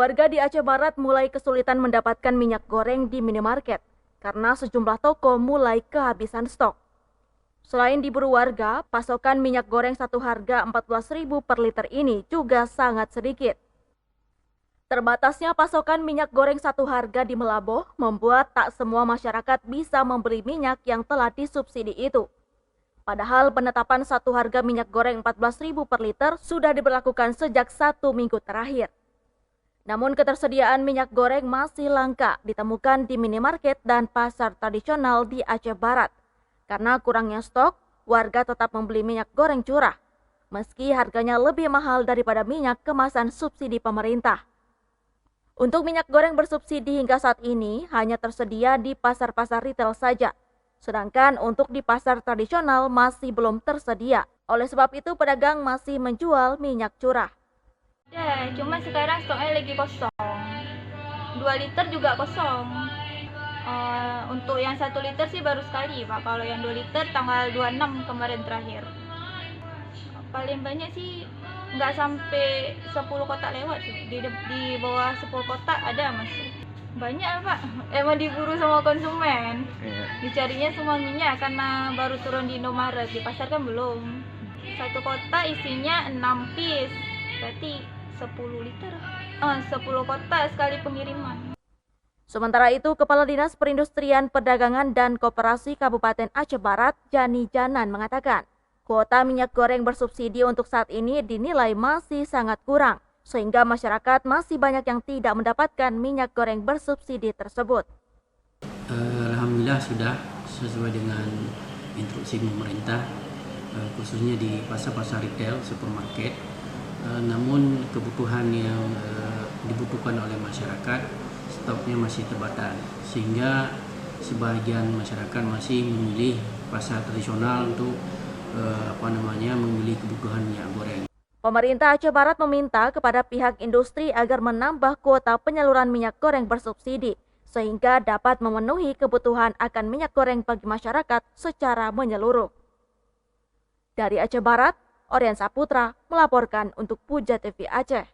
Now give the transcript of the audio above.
Warga di Aceh Barat mulai kesulitan mendapatkan minyak goreng di minimarket karena sejumlah toko mulai kehabisan stok. Selain diburu warga, pasokan minyak goreng satu harga 14.000 per liter ini juga sangat sedikit. Terbatasnya pasokan minyak goreng satu harga di Melaboh membuat tak semua masyarakat bisa membeli minyak yang telah disubsidi itu. Padahal penetapan satu harga minyak goreng 14.000 per liter sudah diberlakukan sejak 1 minggu terakhir. Namun ketersediaan minyak goreng masih langka ditemukan di minimarket dan pasar tradisional di Aceh Barat. Karena kurangnya stok, warga tetap membeli minyak goreng curah, meski harganya lebih mahal daripada minyak kemasan subsidi pemerintah. Untuk minyak goreng bersubsidi hingga saat ini hanya tersedia di pasar-pasar retail saja, sedangkan untuk di pasar tradisional masih belum tersedia. Oleh sebab itu pedagang masih menjual minyak curah. Ya, cuma sekarang stoknya lagi kosong. 2 liter juga kosong. Untuk yang 1 liter sih baru sekali, Pak. Kalau yang 2 liter tanggal 26 kemarin terakhir. Paling banyak sih nggak sampai 10 kotak lewat sih. Di bawah 10 kotak ada masuk. Banyak, Pak. Emang diburu sama konsumen. Dicarinya semua minyak karena baru turun di Indomaret. Di pasar kan belum. 1 kotak isinya 6 piece. Berarti 10 liter. 10 kotak sekali pengiriman. Sementara itu, Kepala Dinas Perindustrian Perdagangan dan Koperasi Kabupaten Aceh Barat, Jani Janan mengatakan, kuota minyak goreng bersubsidi untuk saat ini dinilai masih sangat kurang, sehingga masyarakat masih banyak yang tidak mendapatkan minyak goreng bersubsidi tersebut. Alhamdulillah sudah sesuai dengan instruksi pemerintah, khususnya di pasar-pasar retail, supermarket. Namun kebutuhan yang dibutuhkan oleh masyarakat stoknya masih terbatas, sehingga sebagian masyarakat masih memilih pasar tradisional untuk memilih kebutuhan minyak goreng. Pemerintah Aceh Barat meminta kepada pihak industri agar menambah kuota penyaluran minyak goreng bersubsidi sehingga dapat memenuhi kebutuhan akan minyak goreng bagi masyarakat secara menyeluruh. Dari Aceh Barat, Orian Saputra melaporkan untuk Puja TV Aceh.